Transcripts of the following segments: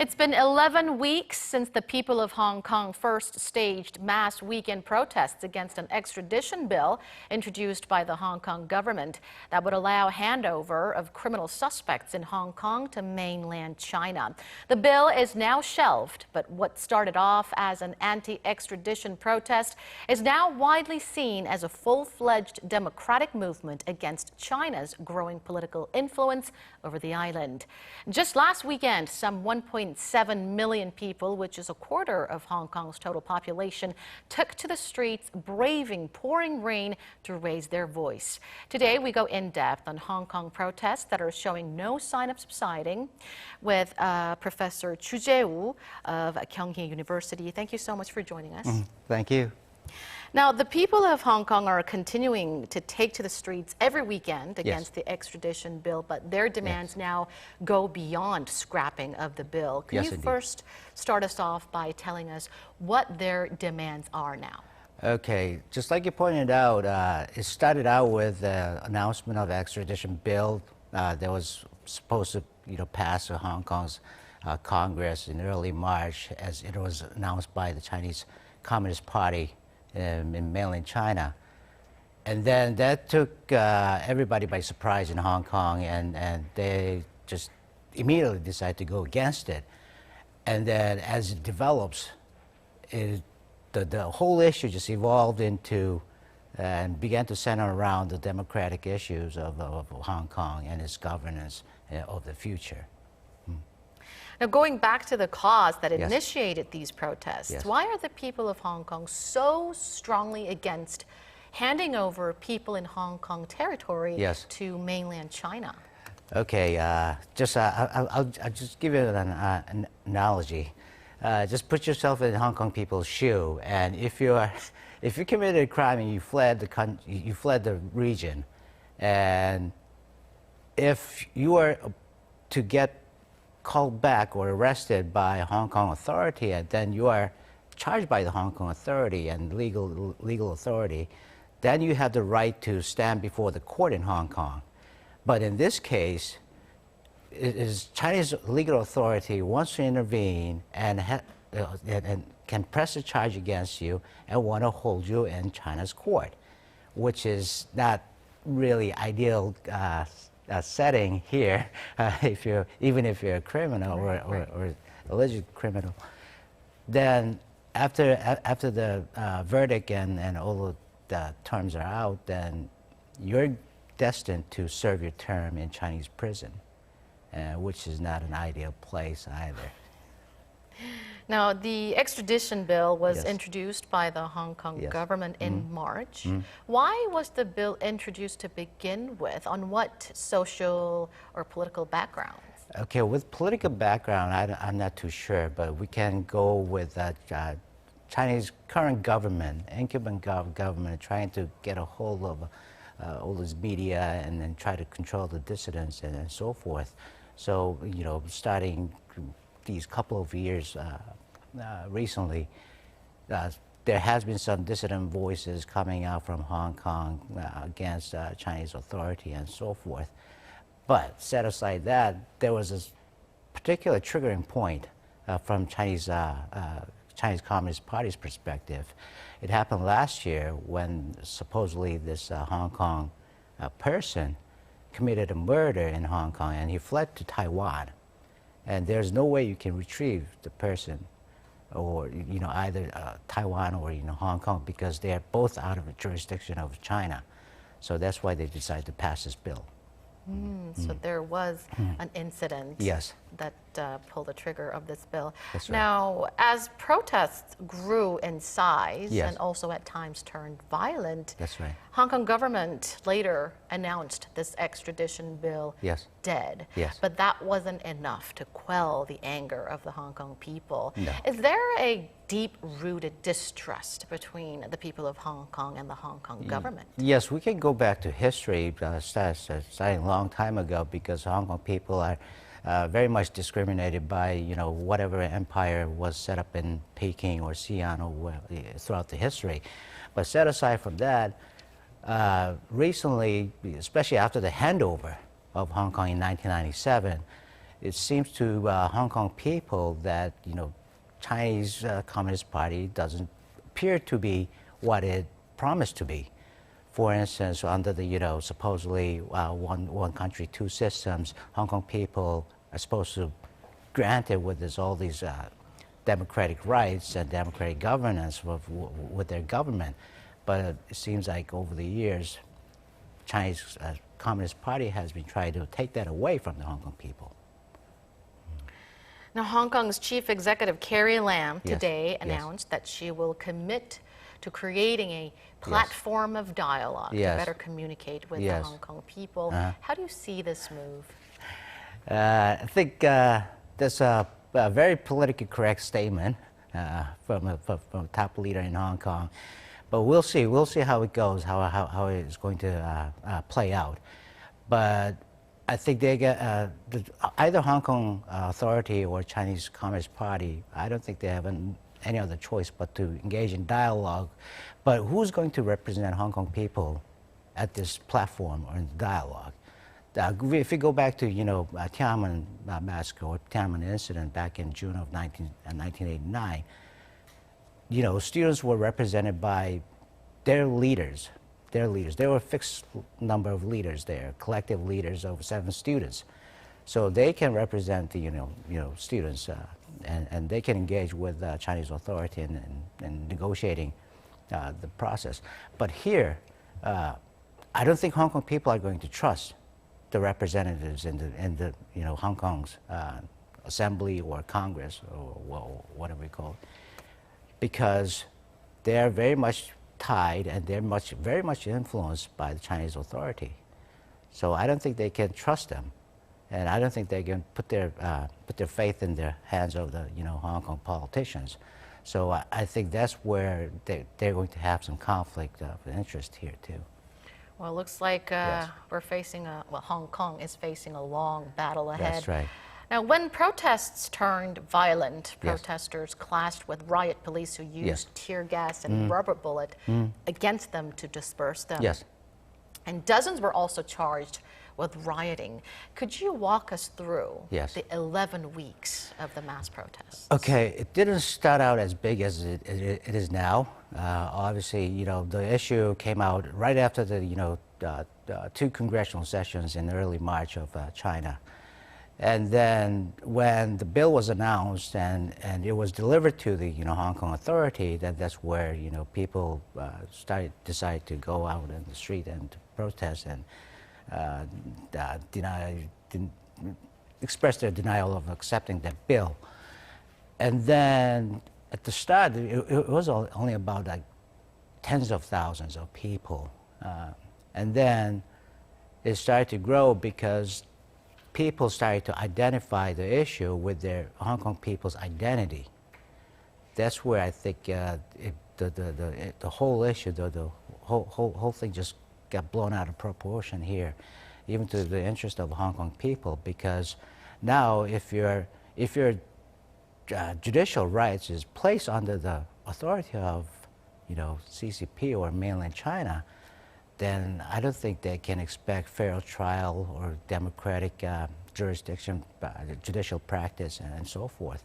It's been 11 weeks since the people of Hong Kong first staged mass weekend protests against an extradition bill introduced by the Hong Kong government that would allow handover of criminal suspects in Hong Kong to mainland China. The bill is now shelved, but what started off as an anti-extradition protest is now widely seen as a full-fledged democratic movement against China's growing political influence over the island. Just last weekend, some 1.7 million people, which is a quarter of Hong Kong's total population, took to the streets braving pouring rain to raise their voice. Today, we go in depth on Hong Kong protests that are showing no sign of subsiding with Professor Choo Jae-woo of Kyung Hee University. Thank you so much for joining us. Thank you. Now, the people of Hong Kong are continuing to take to the streets every weekend against the extradition bill, but their demands now go beyond scrapping of the bill. Can you first start us off by telling us what their demands are now? Okay, just like you pointed out, it started out with the announcement of extradition bill that was supposed to, pass Hong Kong's Congress in early March, as it was announced by the Chinese Communist Party in mainland China. And then that took everybody by surprise in Hong Kong, and they just immediately decided to go against it. And then as it develops, the whole issue just evolved into and began to center around the democratic issues of Hong Kong and its governance of the future. Now, going back to the cause that initiated these protests, why are the people of Hong Kong so strongly against handing over people in Hong Kong territory to mainland China? Okay, I'll just give you an analogy. Just put yourself in Hong Kong people's shoe, and if you committed a crime and you fled the region, and if you were to get called back or arrested by a Hong Kong authority, and then you are charged by the Hong Kong authority and legal authority, then you have the right to stand before the court in Hong Kong. But in this case, it is Chinese legal authority wants to intervene and can press a charge against you and want to hold you in China's court, which is not really ideal setting here, even if you're a criminal or alleged criminal. Then after the verdict and all of the terms are out, then you're destined to serve your term in Chinese prison, which is not an ideal place either. Now, the extradition bill was introduced by the Hong Kong government in March. Why was the bill introduced to begin with? On what social or political backgrounds? Okay, with political background, I'm not too sure, but we can go with Chinese current government, incumbent government, trying to get a hold of all this media and then try to control the dissidents and so forth. So, starting these couple of years recently, there has been some dissident voices coming out from Hong Kong against Chinese authority and so forth. But set aside that, there was a particular triggering point from Chinese Communist Party's perspective. It happened last year when supposedly this Hong Kong person committed a murder in Hong Kong, and he fled to Taiwan. And there's no way you can retrieve the person, or either Taiwan or Hong Kong, because they are both out of the jurisdiction of China. So that's why they decided to pass this bill. So there was an incident that pulled the trigger of this bill. That's right. Now, as protests grew in size and also at times turned violent, Hong Kong government later announced this extradition bill dead. But that wasn't enough to quell the anger of the Hong Kong people. No. Is there a deep-rooted distrust between the people of Hong Kong and the Hong Kong government? Yes, we can go back to history, starting a long time ago, because Hong Kong people are very much discriminated by whatever empire was set up in Peking or Xi'an or throughout the history. But set aside from that, recently, especially after the handover of Hong Kong in 1997, it seems to Hong Kong people that, Chinese Communist Party doesn't appear to be what it promised to be. For instance, under the, supposedly one country, two systems, Hong Kong people are supposed to granted with all these democratic rights and democratic governance with their government. But it seems like over the years, Chinese Communist Party has been trying to take that away from the Hong Kong people. Now, Hong Kong's chief executive Carrie Lam Yes, today yes. announced that she will commit to creating a platform of dialogue to Yes. better communicate with the Yes. Hong Kong people. How do you see this move? I think that's a very politically correct statement from a top leader in Hong Kong. But we'll see. We'll see how it goes, how it's going to play out. But I think they get either Hong Kong authority or Chinese Communist Party. I don't think they have any other choice but to engage in dialogue. But who's going to represent Hong Kong people at this platform or in the dialogue? If you go back to Tiananmen massacre or Tiananmen incident back in June of 1989, students were represented by their leaders. There were a fixed number of leaders there, collective leaders of 7 students. So they can represent the students and they can engage with Chinese authority in negotiating the process. But here, I don't think Hong Kong people are going to trust the representatives in the Hong Kong's assembly or Congress or whatever we call it, because they are very much tied and they're very much influenced by the Chinese authority. So I don't think they can trust them, and I don't think they can put their faith in the hands of the Hong Kong politicians. So I think that's where they're going to have some conflict of interest here too. Well, it looks like Yes. we're facing Hong Kong is facing a long battle ahead. That's right. Now, when protests turned violent, Yes. protesters clashed with riot police who used Yes. tear gas and rubber bullet against them to disperse them. Yes. And dozens were also charged with rioting. Could you walk us through Yes. the 11 weeks of the mass protests? Okay, it didn't start out as big as it is now. Obviously, the issue came out right after the 2 congressional sessions in early March of China. And then when the bill was announced and it was delivered to the Hong Kong authority, that's where people decided to go out in the street and to protest and express their denial of accepting that bill. And then at the start, it was only about like tens of thousands of people. And then it started to grow because people started to identify the issue with their Hong Kong people's identity. That's where I think the whole issue, the whole thing just got blown out of proportion here, even to the interest of Hong Kong people, because now if your judicial rights is placed under the authority of CCP or mainland China, then I don't think they can expect fair trial or democratic jurisdiction, judicial practice, and so forth.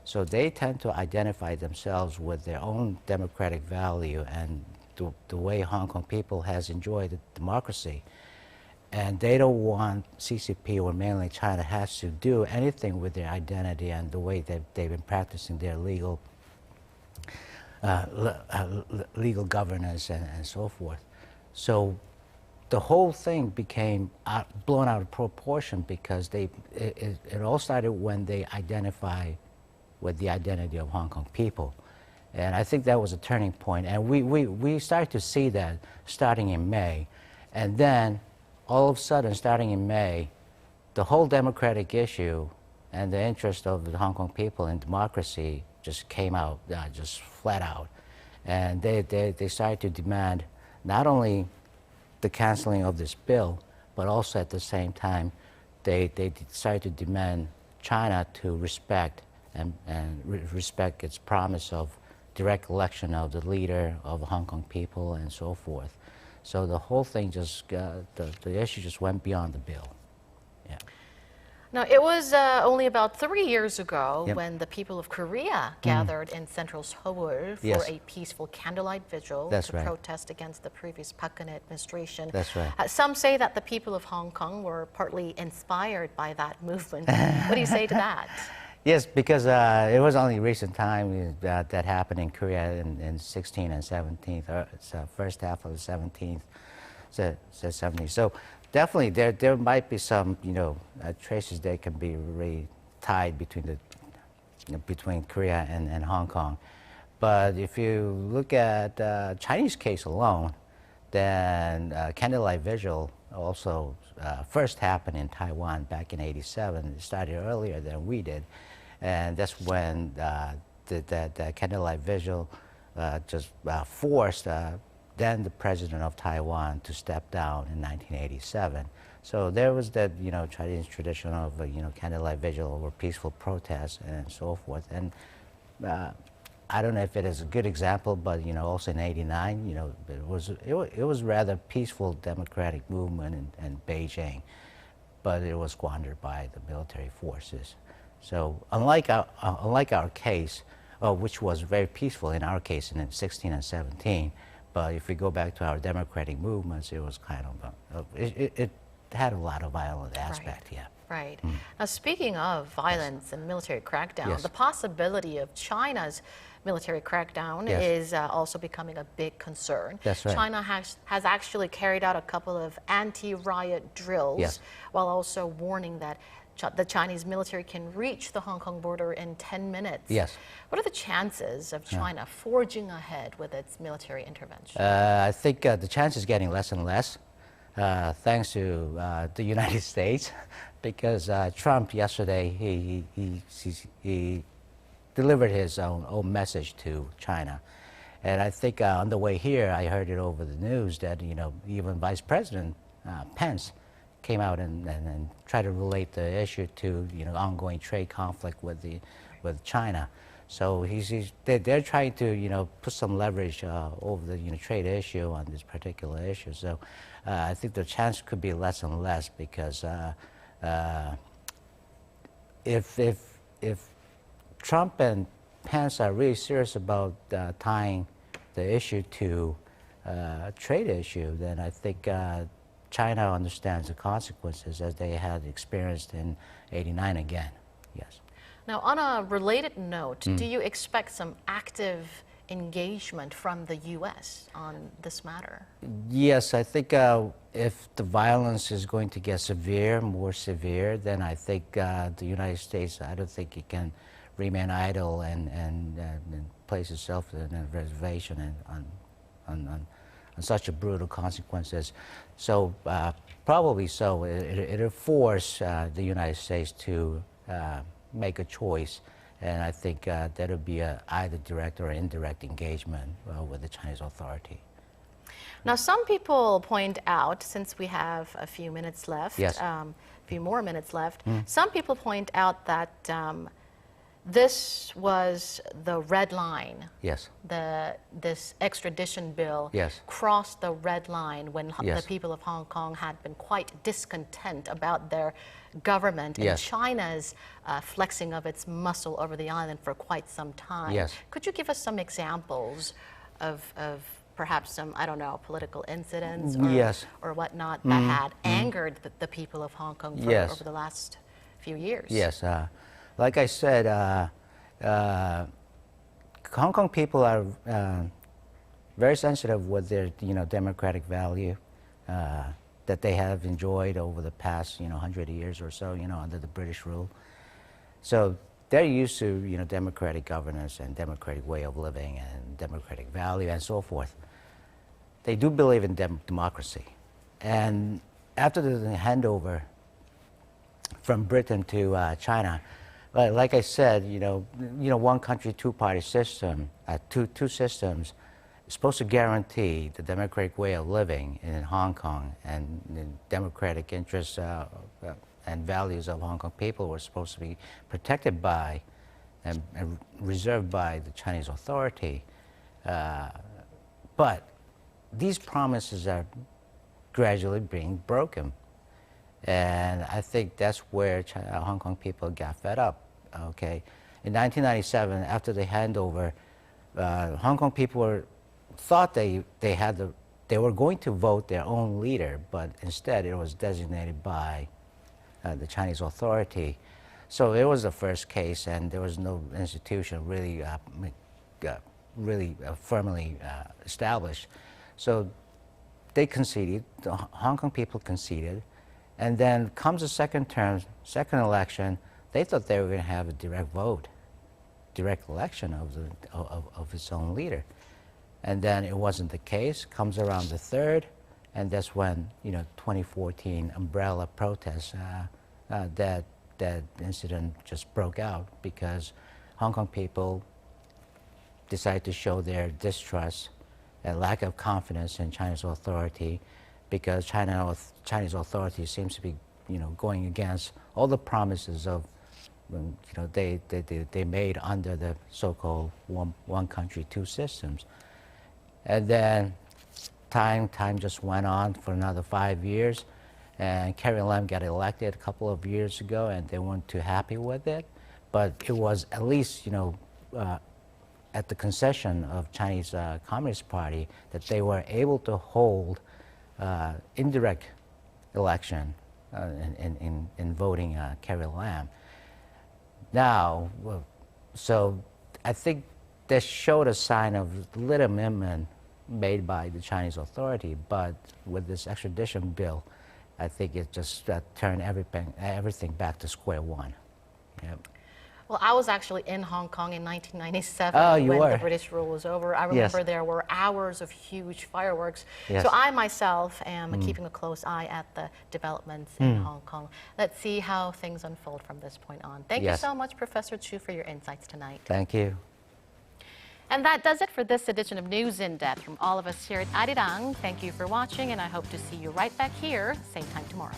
So they tend to identify themselves with their own democratic value and the way Hong Kong people has enjoyed democracy. And they don't want CCP or mainland China has to do anything with their identity and the way that they've been practicing their legal governance and so forth. So the whole thing became blown out of proportion because it all started when they identify with the identity of Hong Kong people. And I think that was a turning point. And we started to see that starting in May. And then all of a sudden, starting in May, the whole democratic issue and the interest of the Hong Kong people in democracy just came out, just flat out. And they started to demand not only the canceling of this bill, but also at the same time, they decided to demand China to respect respect its promise of direct election of the leader of the Hong Kong people and so forth. So the whole thing just, the issue just went beyond the bill. Yeah. Now, it was only about 3 years ago Yep. when the people of Korea gathered in central Seoul for Yes. a peaceful candlelight vigil That's to right. protest against the previous Park Geun-hye administration. That's right. Some say that the people of Hong Kong were partly inspired by that movement. What do you say to that? Yes, because it was only recent time that happened in Korea in 16 and 17th, it's first half of the 17th, 17th. So definitely there might be some, traces that can be really tied between between Korea and Hong Kong. But if you look at Chinese case alone, then candlelight vigil also first happened in Taiwan back in '87. It started earlier than we did. And that's when the candlelight vigil just forced then the president of Taiwan to step down in 1987. So there was that, Chinese tradition of, candlelight vigil over peaceful protests and so forth. And I don't know if it is a good example, but, also in '89, it was rather peaceful democratic movement in Beijing, but it was squandered by the military forces. So unlike our case, which was very peaceful in our case in 16 and 17, but if we go back to our democratic movements, it was kind of, it had a lot of violent aspect, yeah. Right. Now, speaking of violence and military crackdown, Yes. the possibility of China's military crackdown Yes. is also becoming a big concern. That's right. China has actually carried out a couple of anti-riot drills, Yes. while also warning that the Chinese military can reach the Hong Kong border in 10 minutes. Yes. What are the chances of China forging ahead with its military intervention? I think the chance is getting less and less, thanks to the United States, because Trump yesterday he delivered his own message to China, and I think on the way here I heard it over the news that even Vice President Pence came out and tried to relate the issue to ongoing trade conflict with China. So they're trying to put some leverage over the trade issue on this particular issue. So I think the chance could be less and less, because if Trump and Pence are really serious about tying the issue to a trade issue, then I think China understands the consequences as they had experienced in '89 again. Yes. Now, on a related note, do you expect some active engagement from the U.S. on this matter? Yes, I think if the violence is going to get more severe, then I think the United States, I don't think it can remain idle and place itself in a reservation and on such a brutal consequences. So probably so. It'll force the United States to make a choice, and I think that'll be either direct or indirect engagement with the Chinese authority. Now, some people point out, since we have a few minutes left, Yes. a few more minutes left, some people point out that this was the red line. Yes. This extradition bill Yes. crossed the red line when Yes. the people of Hong Kong had been quite discontent about their government and Yes. China's flexing of its muscle over the island for quite some time. Yes. Could you give us some examples of perhaps some, I don't know, political incidents or, Yes. or whatnot that had angered the people of Hong Kong for, Yes. over the last few years? Yes. Like I said, Hong Kong people are very sensitive with their democratic value that they have enjoyed over the past 100 years or so under the British rule. So they're used to democratic governance and democratic way of living and democratic value and so forth. They do believe in democracy, and after the handover from Britain to China, like I said, one country, two-party system, two systems, is supposed to guarantee the democratic way of living in Hong Kong, and the democratic interests and values of Hong Kong people were supposed to be protected by and reserved by the Chinese authority. But these promises are gradually being broken. And I think that's where Hong Kong people got fed up. Okay, in 1997, after the handover, Hong Kong people thought they were going to vote their own leader, but instead it was designated by the Chinese authority. So it was the first case, and there was no institution really firmly established. So they conceded, the Hong Kong people conceded, and then comes the second term, second election, they thought they were going to have a direct vote, direct election of its own leader. And then it wasn't the case, comes around the third, and that's when, 2014 umbrella protests, that incident just broke out because Hong Kong people decided to show their distrust and lack of confidence in Chinese authority because Chinese authority seems to be, going against all the promises of, they made under the so-called one country, two systems. And then time just went on for another 5 years, and Carrie Lam got elected a couple of years ago, and they weren't too happy with it. But it was at least, at the concession of Chinese Communist Party that they were able to hold indirect election in voting Carrie Lam. Now, so I think that showed a sign of little amendment made by the Chinese authority, but with this extradition bill, I think it just turned everything back to square one. Yep. Well, I was actually in Hong Kong in 1997 when the British rule was over. I remember there were hours of huge fireworks. Yes. So I myself am keeping a close eye at the developments in Hong Kong. Let's see how things unfold from this point on. Thank you so much, Professor Choo, for your insights tonight. Thank you. And that does it for this edition of News in Depth. From all of us here at Arirang, thank you for watching, and I hope to see you right back here, same time tomorrow.